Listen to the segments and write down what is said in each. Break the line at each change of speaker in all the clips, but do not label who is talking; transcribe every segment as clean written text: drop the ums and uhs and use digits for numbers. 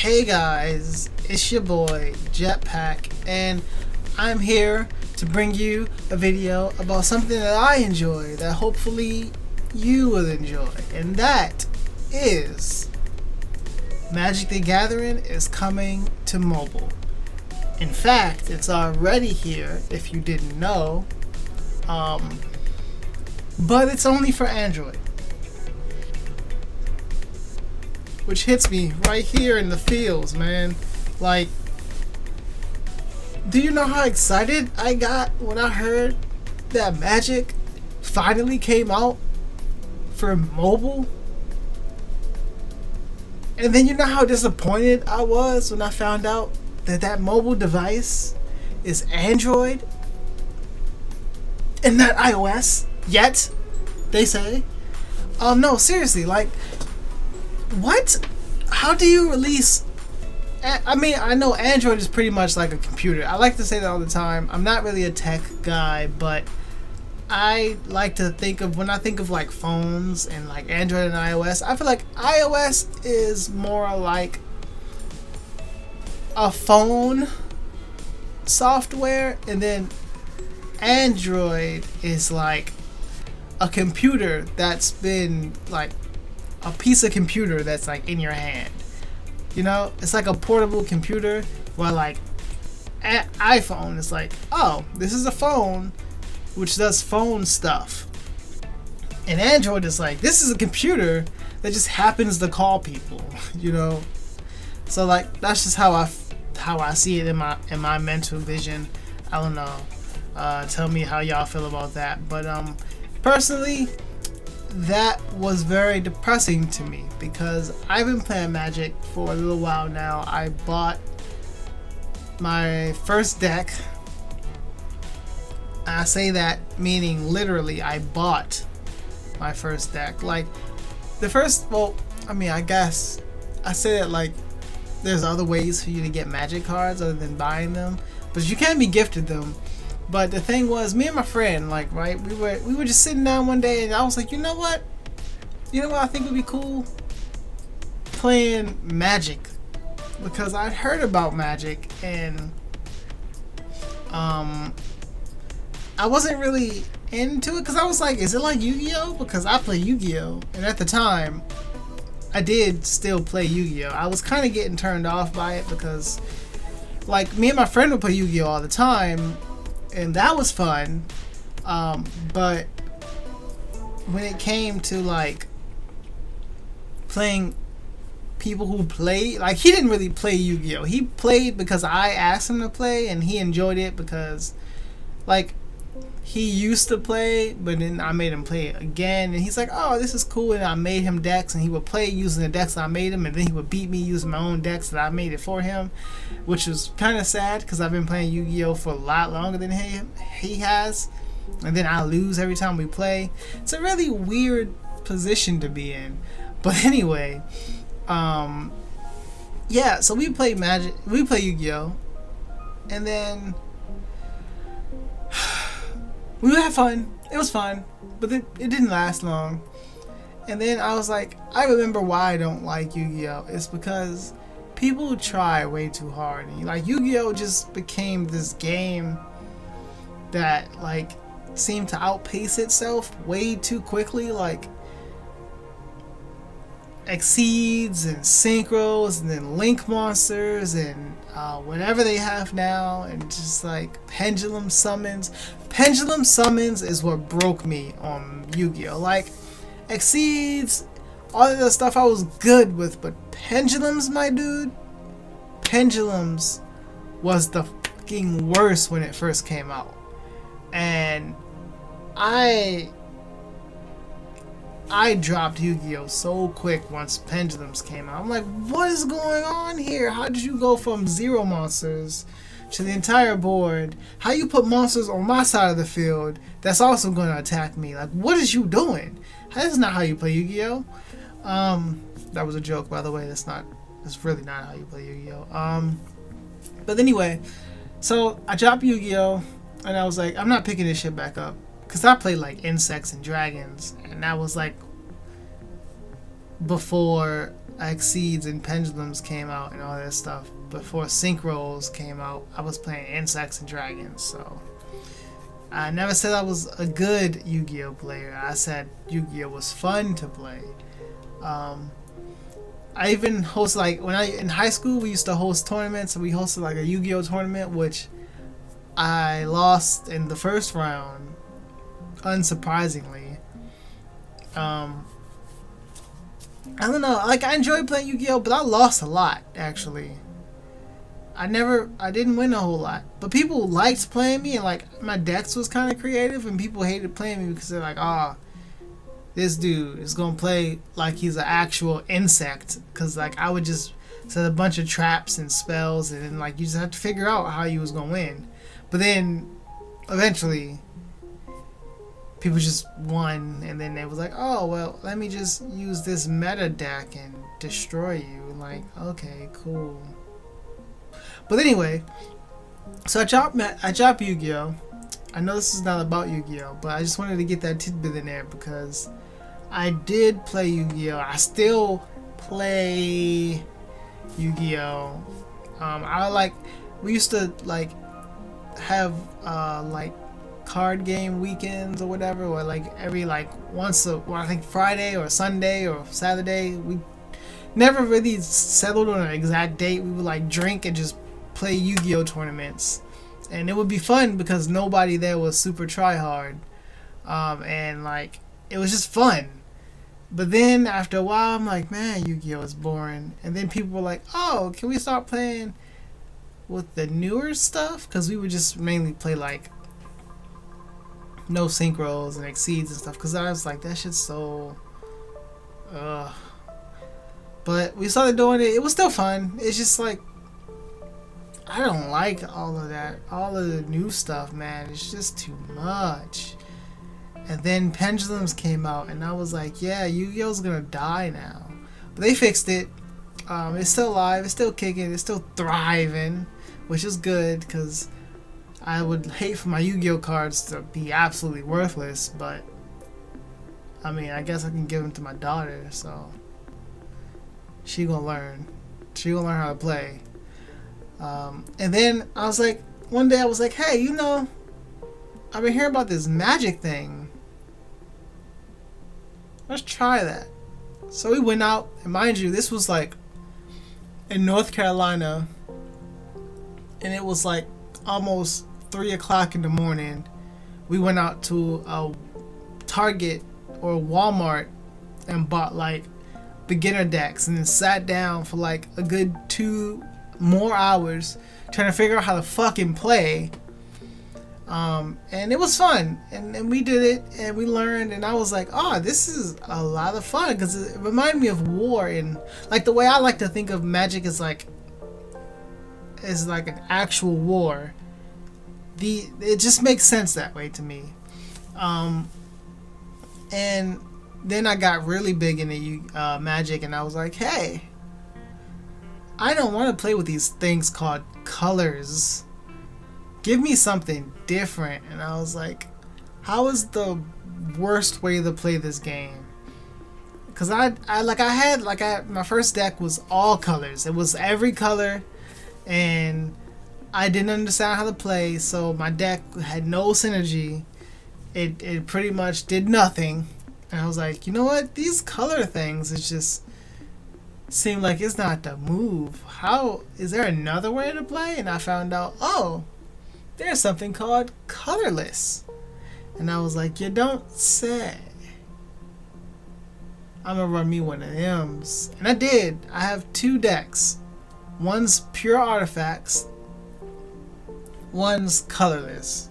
Hey guys, it's your boy Jetpack, and I'm here to bring you a video about something that I enjoy that hopefully you will enjoy, and that is Magic the Gathering is coming to mobile. In fact, it's already here if you didn't know, but it's only for Android. Which hits me right here in the feels, man. Like, do you know how excited I got when I heard that Magic finally came out for mobile? And then you know how disappointed I was when I found out that that mobile device is Android and not iOS yet, they say. No, seriously, like, what? How do you release? I mean, I know Android is pretty much like a computer. I like to say that all the time. I'm not really a tech guy, but I like to think of, when I think of like phones and like Android and iOS, I feel like iOS is more like a phone software, and then Android is like a computer that's been like a piece of computer that's like in your hand. You know, it's like a portable computer, where like iPhone is like, oh, this is a phone which does phone stuff, and Android is like, this is a computer that just happens to call people. You know, so like that's just how I see it in my mental vision. I don't know. Tell me how y'all feel about that. But personally, that was very depressing to me because I've been playing Magic for a little while now. I bought my first deck. I say that meaning literally, I bought my first deck. Like, the first, well, I mean, I guess I say that like there's other ways for you to get Magic cards other than buying them, but you can be gifted them. But the thing was, me and my friend, like, right, we were just sitting down one day, and I was like, you know what I think would be cool? Playing Magic, because I'd heard about Magic, and I wasn't really into it, because I was like, is it like Yu-Gi-Oh? Because I play Yu-Gi-Oh, and at the time I did still play Yu-Gi-Oh. I was kind of getting turned off by it because, like, me and my friend would play Yu-Gi-Oh all the time, and that was fun, but when it came to like playing people who played, like, he didn't really play Yu-Gi-Oh. He played because I asked him to play, and he enjoyed it because, like, he used to play, but then I made him play it again, and he's like, oh, this is cool, and I made him decks, and he would play using the decks that I made him, and then he would beat me using my own decks that I made it for him, which was kind of sad because I've been playing Yu-Gi-Oh for a lot longer than he has, and then I lose every time we play. It's a really weird position to be in, but anyway, yeah, so we play Magic, we play Yu-Gi-Oh, and then we would have fun. It was fun, but it didn't last long. And then I was like, I remember why I don't like Yu-Gi-Oh! It's because people try way too hard. And like, Yu-Gi-Oh! Just became this game that like seemed to outpace itself way too quickly. Like, Exceeds and Synchros and then Link Monsters and whatever they have now, and just like Pendulum Summons. Pendulum Summons is what broke me on Yu-Gi-Oh! Like, Exceeds, all of the stuff I was good with, but Pendulums, my dude, Pendulums was the fucking worst when it first came out. And I dropped Yu-Gi-Oh! So quick once Pendulums came out. I'm like, what is going on here? How did you go from 0 monsters to the entire board? How you put monsters on my side of the field that's also going to attack me? Like, what is you doing? That's not how you play Yu-Gi-Oh! That was a joke, by the way. That's really not how you play Yu-Gi-Oh! But anyway, so I dropped Yu-Gi-Oh! And I was like, I'm not picking this shit back up. Because I played like Insects and Dragons, and that was like before Exceeds and Pendulums came out and all that stuff. Before Synchros came out, I was playing Insects and Dragons. So I never said I was a good Yu-Gi-Oh player. I said Yu-Gi-Oh was fun to play. I even host, like, in high school we used to host tournaments, and we hosted like a Yu-Gi-Oh tournament, which I lost in the first round, unsurprisingly. I don't know, like, I enjoyed playing Yu-Gi-Oh, but I lost a lot, actually. I didn't win a whole lot, but people liked playing me, and like my decks was kind of creative, and people hated playing me because they're like, oh, this dude is gonna play like he's an actual insect, because like I would just set a bunch of traps and spells, and then like you just have to figure out how you was gonna win. But then eventually people just won, and then they was like, oh well, let me just use this meta deck and destroy you. Like, okay, cool. But anyway, so I dropped Yu-Gi-Oh. I know this is not about Yu-Gi-Oh, but I just wanted to get that tidbit in there because I did play Yu-Gi-Oh. I still play Yu-Gi-Oh. We used to like have like card game weekends or whatever, or like every like I think Friday or Sunday or Saturday. We never really settled on an exact date. We would like drink and just play Yu-Gi-Oh tournaments, and it would be fun because nobody there was super try hard, and like it was just fun. But then after a while, I'm like, man, Yu-Gi-Oh is boring. And then people were like, oh, can we start playing with the newer stuff? Because we would just mainly play like no synchros and exceeds and stuff, because I was like, that shit's so but we started doing it. It was still fun. It's just like, I don't like all of that, all of the new stuff, man. It's just too much. And then Pendulums came out, and I was like, yeah, Yu-Gi-Oh's gonna die now. But they fixed it. It's still alive, it's still kicking, it's still thriving, which is good, because I would hate for my Yu-Gi-Oh cards to be absolutely worthless, but I mean, I guess I can give them to my daughter, so she gonna learn. She gonna learn how to play. And then I was like, one day I was like, hey, you know, I've been hearing about this magic thing. Let's try that. So we went out, and mind you, this was like in North Carolina, and it was like almost 3 o'clock in the morning. We went out to a Target or Walmart and bought like beginner decks, and then sat down for like a good 2 more hours trying to figure out how to fucking play. And it was fun, and we did it, and we learned, and I was like, oh, this is a lot of fun, because it reminded me of war, and like the way I like to think of magic is like an actual war. It just makes sense that way to me. And then I got really big into magic, and I was like, hey, I don't want to play with these things called colors. Give me something different. And I was like, how is the worst way to play this game? Because my first deck was all colors. It was every color, and I didn't understand how to play, so my deck had no synergy. It pretty much did nothing. And I was like, you know what? These color things, it just seemed like it's not the move. How is there another way to play? And I found out, oh, there's something called colorless. And I was like, you don't say. I'm gonna run me one of them's. And I did. I have 2 decks. One's pure artifacts, one's colorless.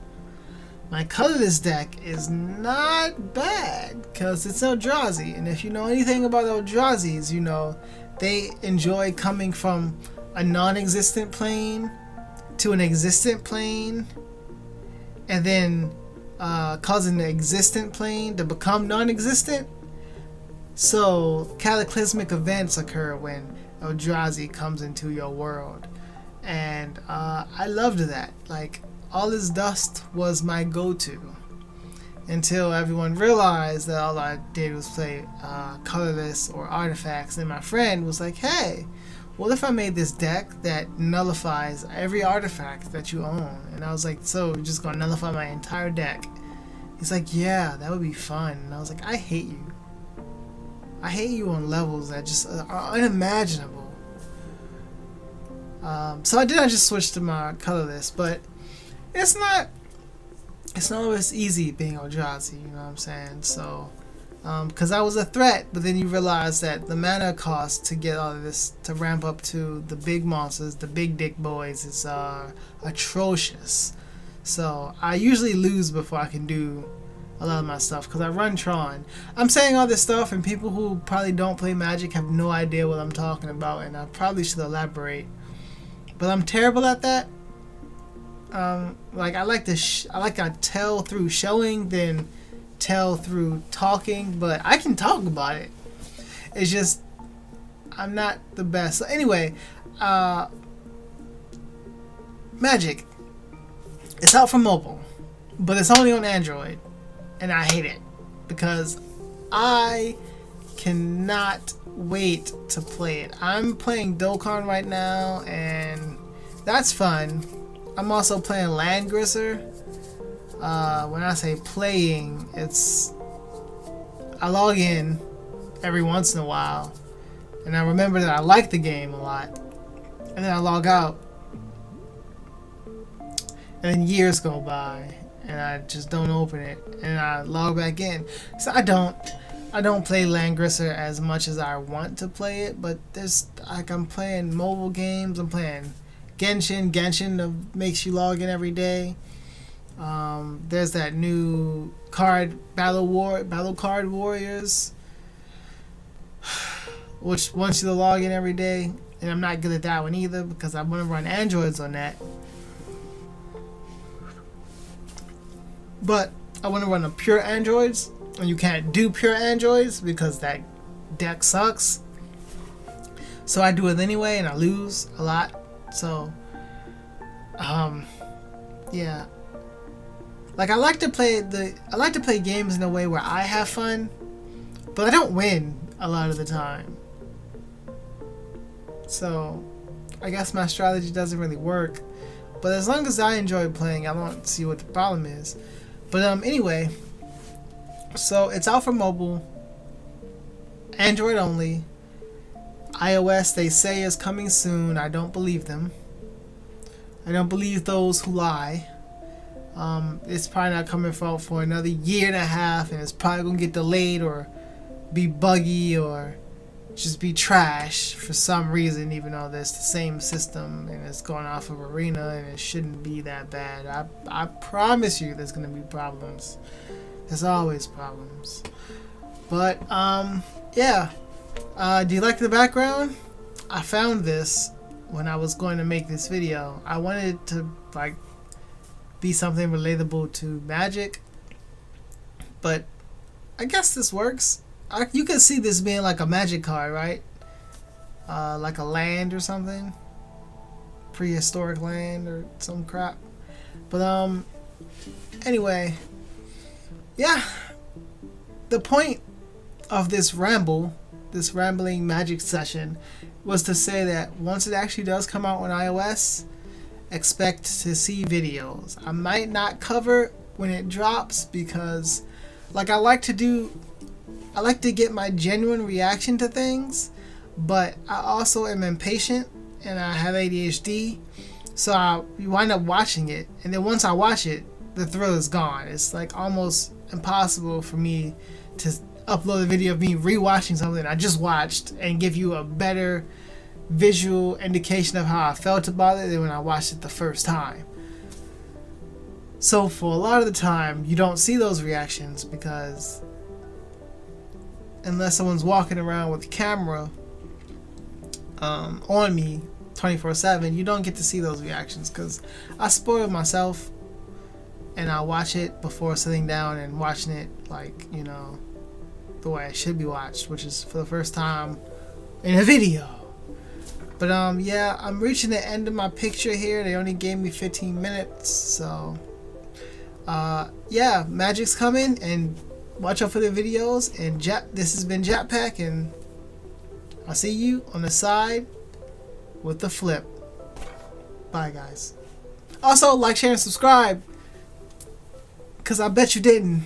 My colorless deck is not bad because it's Eldrazi, and if you know anything about Eldrazi's, you know they enjoy coming from a non-existent plane to an existent plane, and then causing the existent plane to become non-existent. So cataclysmic events occur when Eldrazi comes into your world, and I loved that. Like, All Is Dust was my go-to, until everyone realized that all I did was play colorless or artifacts. And my friend was like, hey, what if I made this deck that nullifies every artifact that you own? And I was like, so you're just gonna nullify my entire deck? He's like, yeah, that would be fun. And I was like, I hate you. I hate you on levels that just are unimaginable. So I just switch to my colorless, but it's not always easy being Eldrazi, you know what I'm saying? So, because I was a threat, but then you realize that the mana cost to get all of this, to ramp up to the big monsters, the big dick boys, is atrocious. So I usually lose before I can do a lot of my stuff, because I run Tron. I'm saying all this stuff, and people who probably don't play Magic have no idea what I'm talking about, and I probably should elaborate. But I'm terrible at that. Like I like to tell through showing than tell through talking, but I can talk about it. It's just I'm not the best. So anyway, Magic. It's out for mobile, but it's only on Android, and I hate it because I cannot wait to play it. I'm playing Dokkan right now, and that's fun. I'm also playing Landgrisser. When I say playing, it's I log in every once in a while, and I remember that I like the game a lot, and then I log out, and then years go by, and I just don't open it, and I log back in. So I don't play Landgrisser as much as I want to play it, but there's like I'm playing mobile games. I'm playing Genshin that makes you log in every day. There's that new battle card warriors, which wants you to log in every day, and I'm not good at that one either because I want to run Androids on that. But I want to run a pure Androids, and you can't do pure Androids because that deck sucks. So I do it anyway, and I lose a lot. So, yeah. Like I like to play games in a way where I have fun, but I don't win a lot of the time. So, I guess my strategy doesn't really work. But as long as I enjoy playing, I don't see what the problem is. But anyway, so it's out for mobile, Android only. iOS they say is coming soon. I don't believe them. I don't believe those who lie. It's probably not coming for another year and a half, and it's probably gonna get delayed or be buggy or just be trash for some reason, even though there's the same system and it's going off of Arena and it shouldn't be that bad. I promise you there's gonna be problems. There's always problems. But yeah. Do you like the background? I found this when I was going to make this video. I wanted it to like be something relatable to Magic, but I guess this works. You can see this being like a Magic card, right? Like a land or something, prehistoric land or some crap. But anyway, yeah. The point of this rambling Magic session was to say that once it actually does come out on iOS, expect to see videos. I might not cover when it drops because like I like to get my genuine reaction to things, but I also am impatient and I have ADHD, so you wind up watching it, and then once I watch it, the thrill is gone. It's like almost impossible for me to upload a video of me rewatching something I just watched and give you a better visual indication of how I felt about it than when I watched it the first time. So for a lot of the time, you don't see those reactions because unless someone's walking around with a camera on me 24/7, you don't get to see those reactions because I spoil myself and I watch it before sitting down and watching it like, you know, the way it should be watched, which is for the first time in a video. But yeah, I'm reaching the end of my picture here. They only gave me 15 minutes, so Yeah, Magic's coming, and watch out for the videos. And this has been Jetpack, and I'll see you on the side with the flip. Bye, guys. Also, like, share, and subscribe, because I bet you didn't.